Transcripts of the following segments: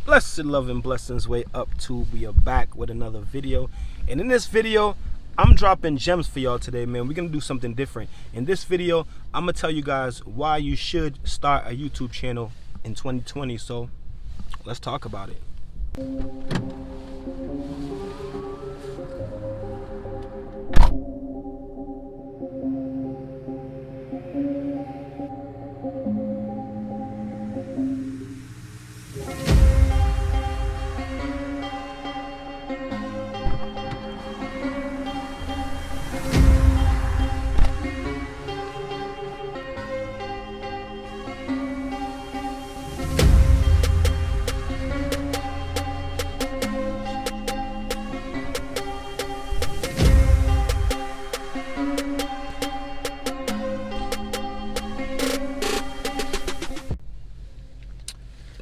Blessed love and blessings way up to we are back with another video. And in this video, I'm dropping gems for y'all today, man. We're gonna do something different. In this video, I'm gonna tell you guys why you should start a YouTube channel in 2020. So let's talk about it.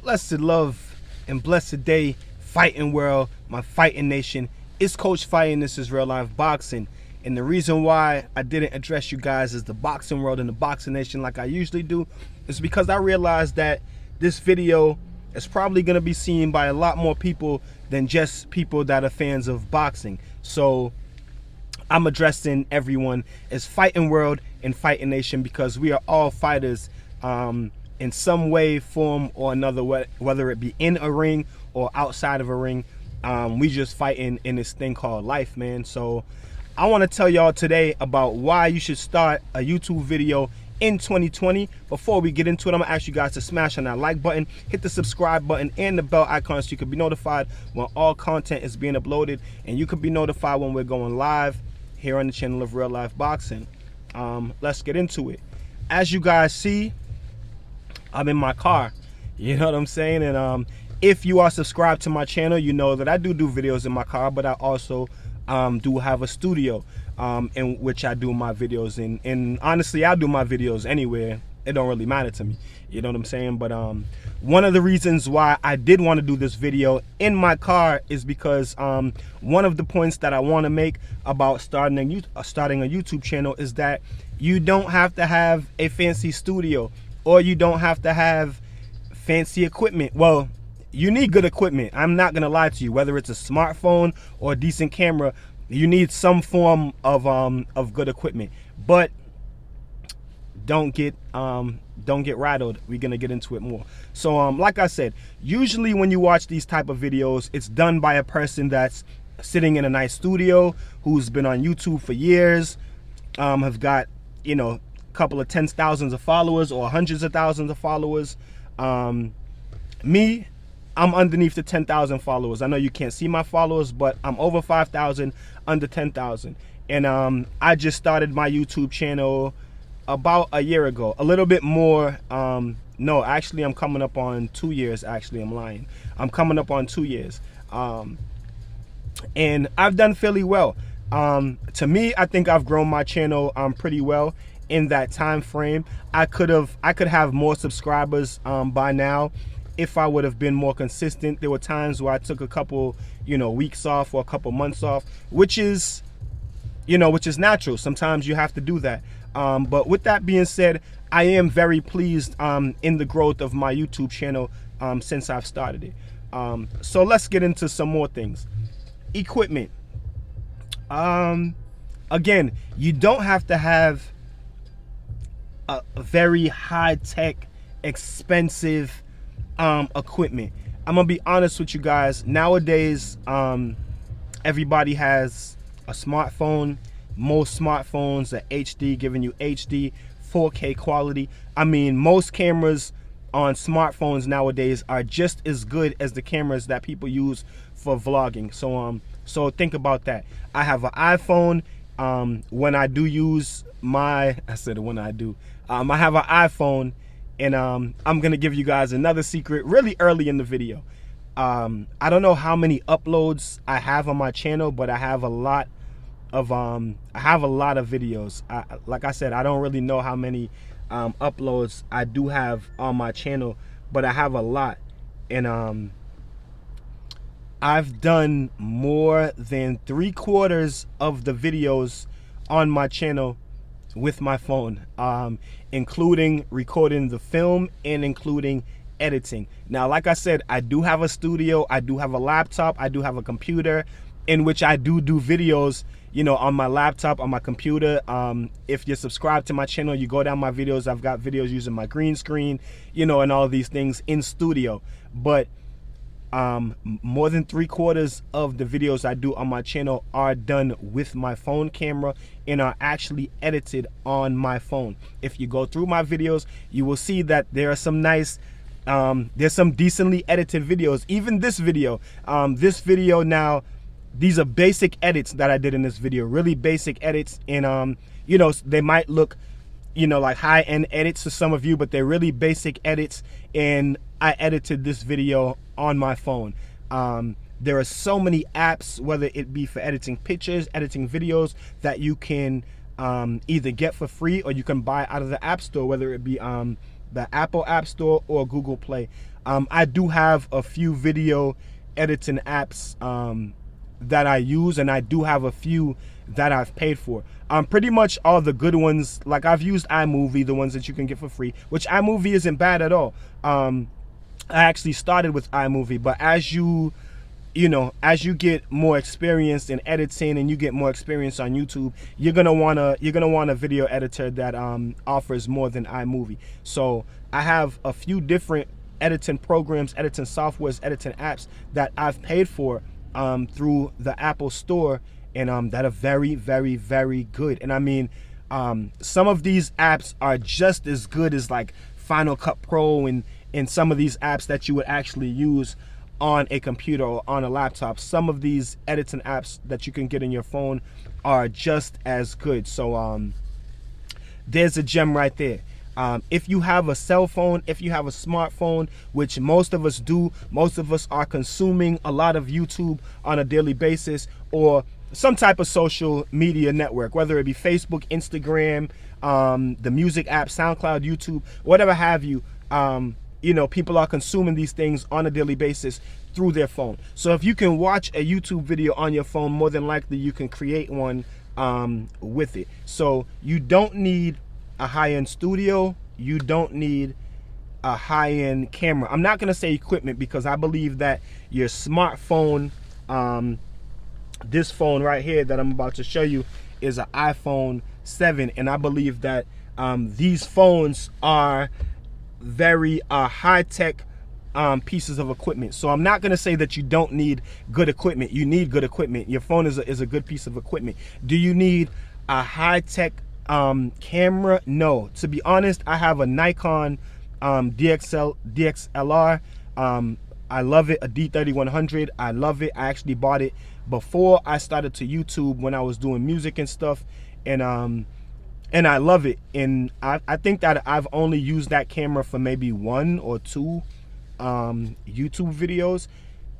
Blessed love and blessed day, fighting world, my fighting nation. It's Coach Fire and this is Real Life Boxing. And the reason why I didn't address you guys as the boxing world and the boxing nation like I usually do is because I realized that this video is probably going to be seen by a lot more people than just people that are fans of boxing. So I'm addressing everyone as fighting world and fighting nation because we are all fighters in some way, form, or another, whether it be in a ring or outside of a ring. We just fighting in this thing called life, man. So I want to tell y'all today about why you should start a YouTube video in 2020. Before we get into it, I'm gonna ask you guys to smash on that like button, hit the subscribe button and the bell icon so you can be notified when all content is being uploaded, and you can be notified when we're going live here on the channel of Real Life Boxing. Let's get into it. As you guys see, I'm in my car, you know what I'm saying? And if you are subscribed to my channel, you know that I do videos in my car, but I also do have a studio in which I do my videos in. And honestly, I do my videos anywhere. It don't really matter to me, you know what I'm saying? But one of the reasons why I did want to do this video in my car is because one of the points that I want to make about starting a YouTube channel is that you don't have to have a fancy studio, or you don't have to have fancy equipment. Well, you need good equipment. I'm not gonna lie to you. Whether it's a smartphone or a decent camera, you need some form of good equipment. But don't get rattled. We're gonna get into it more. So like I said, usually when you watch these type of videos, it's done by a person that's sitting in a nice studio, who's been on YouTube for years, have got, you know, couple of tens of thousands of followers or hundreds of thousands of followers. Me, I'm underneath the 10,000 followers. I know you can't see my followers, but I'm over 5,000, under 10,000. And I just started my YouTube channel about a year ago, a little bit more. No, actually I'm coming up on 2 years. Actually, I'm lying. I'm coming up on 2 years. And I've done fairly well. To me, I think I've grown my channel pretty well in that time frame. I could have more subscribers by now if I would have been more consistent. There were times where I took a couple, you know, weeks off or a couple months off, which is, you know, which is natural. Sometimes you have to do that. But with that being said, I am very pleased in the growth of my YouTube channel since I've started it. So let's get into some more things. Equipment. Again, you don't have to have a very high-tech, expensive equipment. I'm gonna be honest with you guys. Nowadays, everybody has a smartphone. Most smartphones are HD, giving you HD 4K quality. I mean, most cameras on smartphones nowadays are just as good as the cameras that people use for vlogging. So think about that. I have an iPhone. When I do use my, I have an iPhone, and I'm gonna give you guys another secret really early in the video. I don't know how many uploads I have on my channel, but I have a lot of videos. Like I said, I don't really know how many uploads I do have on my channel, but I have a lot. And I've done more than 3/4 of the videos on my channel with my phone, including recording the film and including editing. Now, like I said, I do have a studio, I do have a laptop, I do have a computer in which I do videos, you know, on my laptop, on my computer. If you're subscribed to my channel, you go down my videos, I've got videos using my green screen, you know, and all these things in studio. But more than 3/4 of the videos I do on my channel are done with my phone camera and are actually edited on my phone. If you go through my videos, you will see that there are some nice, there's some decently edited videos. Even this video now, these are basic edits that I did in this video, really basic edits. And you know, they might look, you know, like high-end edits to some of you, but they're really basic edits, and I edited this video on my phone. There are so many apps, whether it be for editing pictures, editing videos, that you can either get for free or you can buy out of the App Store, whether it be the Apple App Store or Google Play. I do have a few video editing apps that I use, and I do have a few that I've paid for. Pretty much all the good ones, like I've used iMovie, the ones that you can get for free, which iMovie isn't bad at all. I actually started with iMovie, but as you get more experience in editing and you get more experience on YouTube, you're gonna want a video editor that offers more than iMovie. So I have a few different editing programs, editing softwares, editing apps that I've paid for through the Apple Store, and that are very, very, very good. And I mean, some of these apps are just as good as like Final Cut Pro and some of these apps that you would actually use on a computer or on a laptop. Some of these editing apps that you can get in your phone are just as good. So there's a gem right there. If you have a cell phone, if you have a smartphone, which most of us do, most of us are consuming a lot of YouTube on a daily basis, or some type of social media network, whether it be Facebook, Instagram, the music app, SoundCloud, YouTube, whatever have you. You know, people are consuming these things on a daily basis through their phone. So if you can watch a YouTube video on your phone, more than likely you can create one with it. So you don't need a high-end studio, you don't need a high-end camera. I'm not gonna say equipment, because I believe that your smartphone, this phone right here that I'm about to show you, is an iPhone 7, and I believe that these phones are very high-tech pieces of equipment. So I'm not gonna say that you don't need good equipment. You need good equipment. Your phone is a good piece of equipment. Do you need a high-tech camera? No. To be honest, I have a Nikon DXLR. I love it, a D3100. I love it. I actually bought it before I started to YouTube, when I was doing music and stuff, and I love it. And I think that I've only used that camera for maybe 1 or 2 YouTube videos.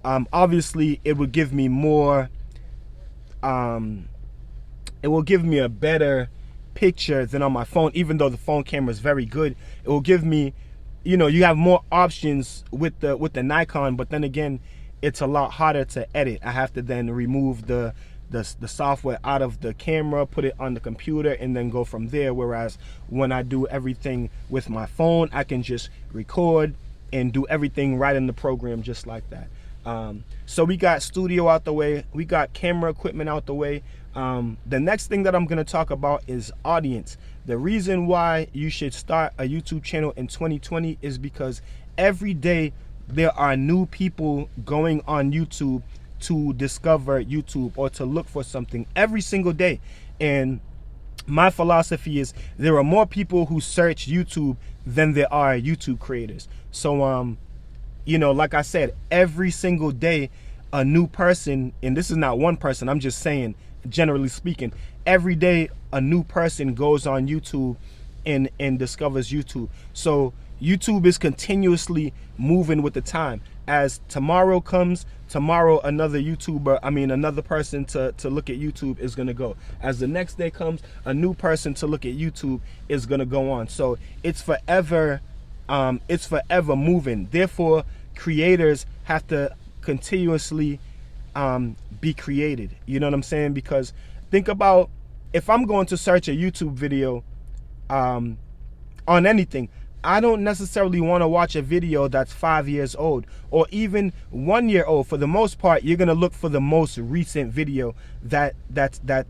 Obviously it would give me more, it will give me a better picture than on my phone. Even though the phone camera is very good, it will give me, you know, you have more options with the Nikon, but then again, it's a lot harder to edit. I have to then remove the software out of the camera, put it on the computer, and then go from there. Whereas when I do everything with my phone, I can just record and do everything right in the program, just like that. So we got studio out the way, we got camera equipment out the way. The next thing that I'm going to talk about is audience. The reason why you should start a YouTube channel in 2020 is because every day there are new people going on YouTube to discover YouTube or to look for something, every single day. And my philosophy is there are more people who search YouTube than there are YouTube creators. So you know, like I said, every single day a new person, and this is not one person, I'm just saying generally speaking, every day a new person goes on YouTube and discovers YouTube. So YouTube is continuously moving with the time. As tomorrow comes, tomorrow another person to look at YouTube is gonna go. As the next day comes, a new person to look at YouTube is gonna go on. So it's forever moving. Therefore, creators have to continuously be created. You know what I'm saying? Because think about, if I'm going to search a YouTube video on anything, I don't necessarily want to watch a video that's 5 years old or even 1 year old. For the most part, you're gonna look for the most recent video that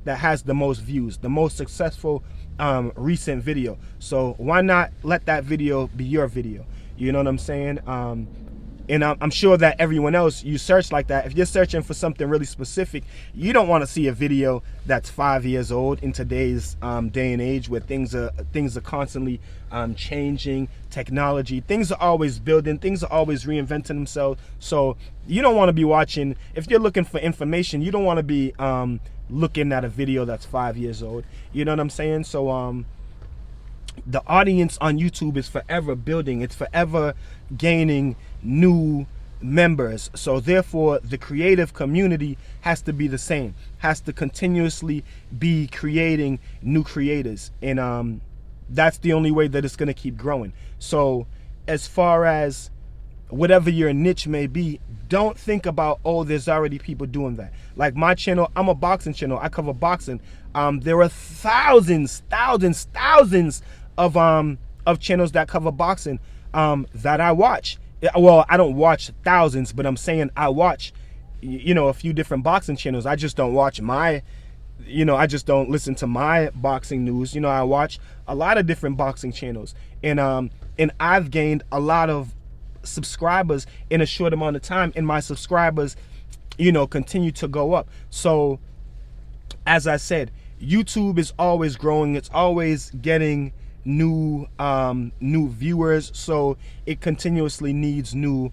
has the most views, the most successful recent video. So why not let that video be your video? You know what I'm saying? And I'm sure that everyone else, you search like that. If you're searching for something really specific, you don't want to see a video that's 5 years old in today's day and age, where things are constantly changing. Technology, things are always building, things are always reinventing themselves. So you don't want to be watching, if you're looking for information, you don't want to be looking at a video that's 5 years old. You know what I'm saying? So the audience on YouTube is forever building. It's forever gaining new members. So therefore, the creative community has to be the same, has to continuously be creating new creators. And that's the only way that it's going to keep growing. So as far as whatever your niche may be, don't think about, oh, there's already people doing that. Like my channel, I'm a boxing channel. I cover boxing. There are thousands of channels that cover boxing that I watch. Well, I don't watch thousands, but I'm saying I watch, a few different boxing channels. I just don't watch I just don't listen to my boxing news. I watch a lot of different boxing channels, and I've gained a lot of subscribers in a short amount of time, and my subscribers, continue to go up. So as I said, YouTube is always growing. It's always getting new viewers, so it continuously needs new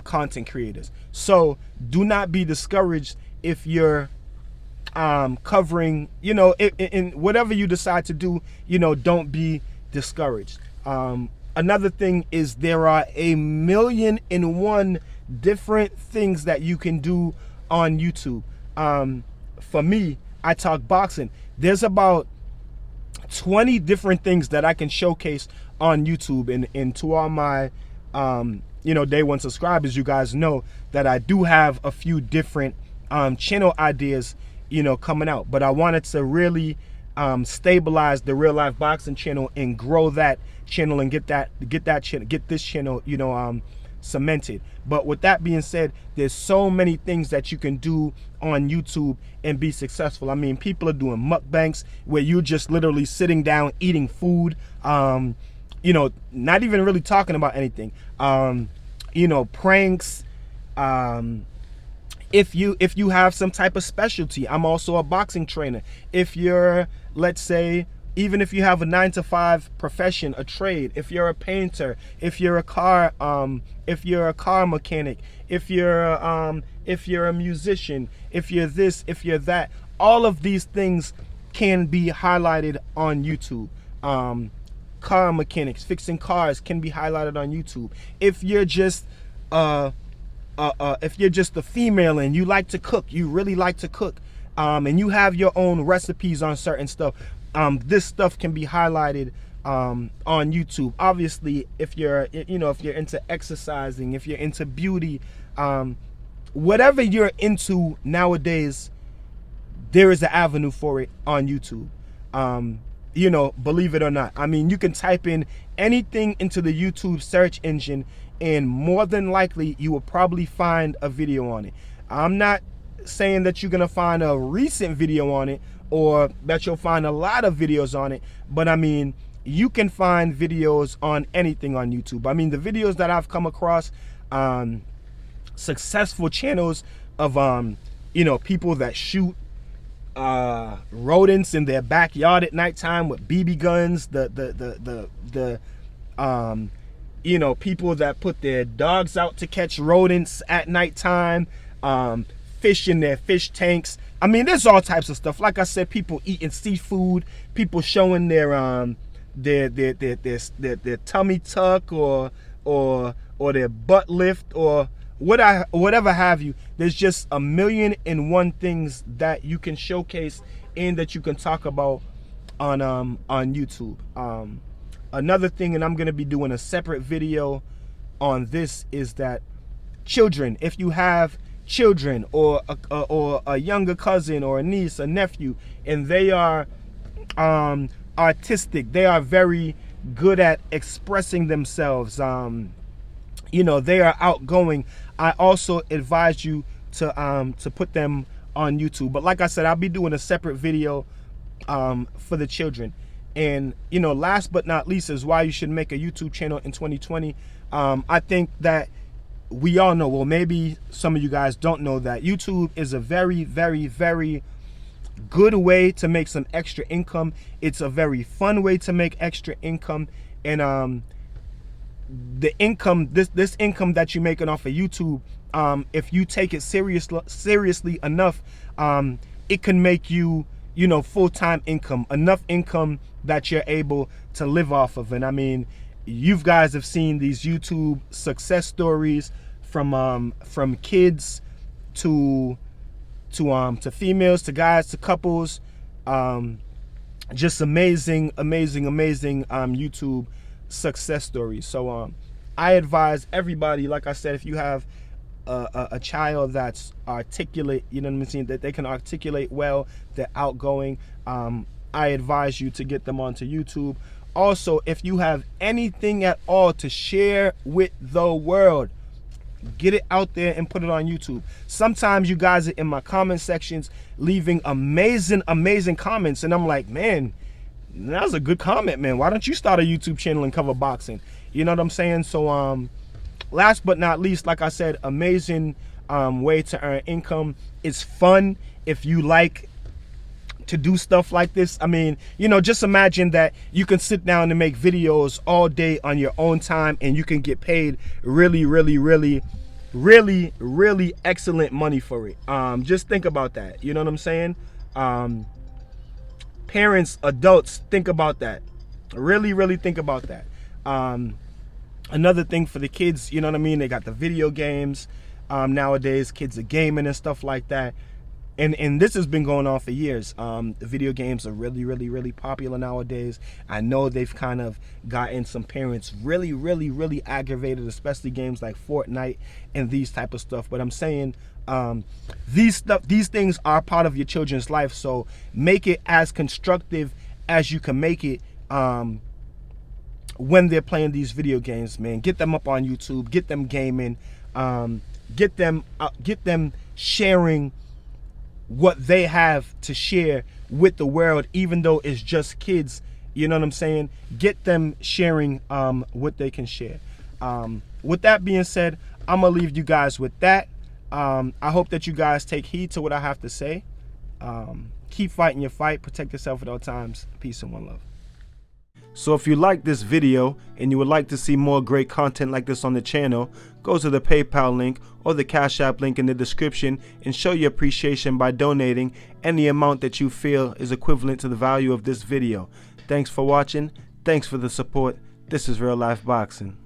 content creators. So do not be discouraged if you're covering, in whatever you decide to do. Don't be discouraged. Another thing is there are 1,000,001 different things that you can do on YouTube. For me, I talk boxing. There's about 20 different things that I can showcase on YouTube, and to all my day one subscribers, you guys know that I do have a few different channel ideas coming out, but I wanted to really stabilize the Real Life Boxing channel and grow that channel and get this channel cemented. But with that being said, there's so many things that you can do on YouTube and be successful. I mean, people are doing mukbangs where you're just literally sitting down eating food, not even really talking about anything. Pranks. If you have some type of specialty, I'm also a boxing trainer. If you're, let's say, even if you have a 9-to-5 profession, a trade, if you're a painter, if you're a car mechanic, if you're a musician, if you're this, if you're that, all of these things can be highlighted on YouTube. Car mechanics, fixing cars can be highlighted on YouTube. If you're just a female and you like to cook, you really like to cook, and you have your own recipes on certain stuff, this stuff can be highlighted on YouTube. Obviously, if you're into exercising, if you're into beauty, whatever you're into nowadays, there is an avenue for it on YouTube. Believe it or not. I mean, you can type in anything into the YouTube search engine, and more than likely you will probably find a video on it. I'm not saying that you're gonna find a recent video on it or that you'll find a lot of videos on it, but I mean, you can find videos on anything on YouTube. I mean, the videos that I've come across, successful channels of people that shoot rodents in their backyard at nighttime with BB guns, people that put their dogs out to catch rodents at nighttime, fish in their fish tanks. I mean, there's all types of stuff. Like I said, people eating seafood, people showing their tummy tuck or their butt lift or whatever have you. There's just 1,000,001 things that you can showcase and that you can talk about on YouTube. Another thing, and I'm gonna be doing a separate video on this, is that children, if you have children or a younger cousin or a niece, a nephew, and they are artistic, they are very good at expressing themselves. You know, they are outgoing. I also advise you to put them on YouTube. But like I said, I'll be doing a separate video for the children. And you know, last but not least is why you should make a YouTube channel in 2020. I think that we all know, well, maybe some of you guys don't know, that YouTube is a very, very, very good way to make some extra income. It's a very fun way to make extra income. And the income, this income that you're making off of YouTube, if you take it seriously enough, it can make you, you know, full-time income, enough income that you're able to live off of. And I mean, you guys have seen these YouTube success stories from kids to females, to guys, to couples. Just amazing YouTube success stories. So I advise everybody, like I said, if you have a child that's articulate, you know what I'm saying, that they can articulate well, they're outgoing, I advise you to get them onto YouTube. Also, if you have anything at all to share with the world, get it out there and put it on YouTube. Sometimes you guys are in my comment sections leaving amazing comments, and I'm like, man, that was a good comment, man. Why don't you start a YouTube channel and cover boxing? You know what I'm saying? So last but not least, like I said, amazing way to earn income. It's fun if you like to do stuff like this. I mean, you know, just imagine that you can sit down and make videos all day on your own time, and you can get paid really excellent money for it. Just think about that. You know what I'm saying? Parents, adults, think about that. Really think about that. Another thing for the kids, you know what I mean? They got the video games. Nowadays, kids are gaming and stuff like that. And this has been going on for years. The video games are really popular nowadays. I know they've kind of gotten some parents really aggravated, especially games like Fortnite and these type of stuff. But I'm saying these things are part of your children's life, so make it as constructive as you can make it when they're playing these video games, man. Get them up on YouTube, get them gaming, get them sharing what they have to share with the world, even though it's just kids. You know what I'm saying? Get them sharing what they can share. With that being said, I'm gonna leave you guys with that. I hope that you guys take heed to what I have to say. Keep fighting your fight, protect yourself at all times. Peace and one love. So if you like this video and you would like to see more great content like this on the channel, go to the PayPal link or the Cash App link in the description and show your appreciation by donating any amount that you feel is equivalent to the value of this video. Thanks for watching. Thanks for the support. This is Real Life Boxing.